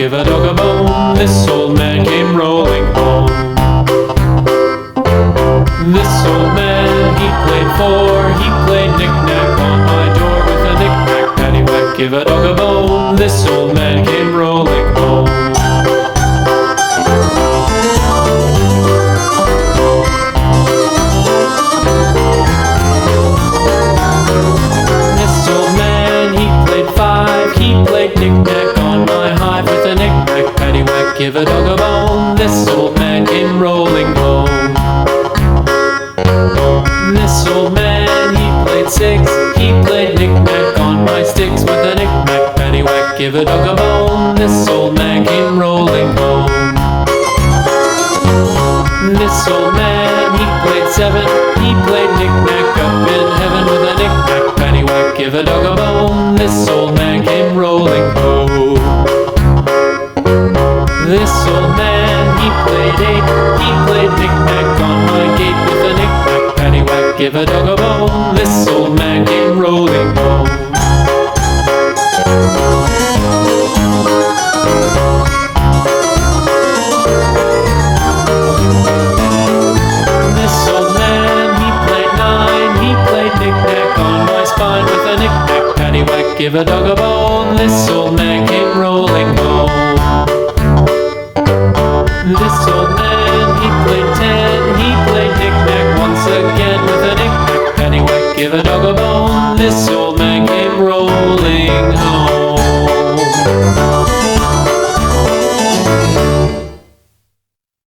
give a dog a bone. This old man came rolling home. This old man, he played knick-knack on my door with a knick-knack, paddywhack, give a dog a bone. This old man came rolling home. This old man, he played knick-knack on my hive with a knick-knack, paddywhack, give a dog a bone. This old man came rolling home. This old man, he played knick-knack on my sticks with a knick-knack, paddywhack, give a dog a bone. This old man came rolling home. This old man, he played knick-knack up in heaven with a knick-knack, paddywhack, give a dog a bone. This old man came rolling home. This old man, he played knick-knack on my gate with a knick-knack, paddywhack, give a dog a bone. This old man came rolling home. This old man, he played knick-knack on my spine with a knick-knack, paddywhack, give a dog a bone. This old man came rolling home. This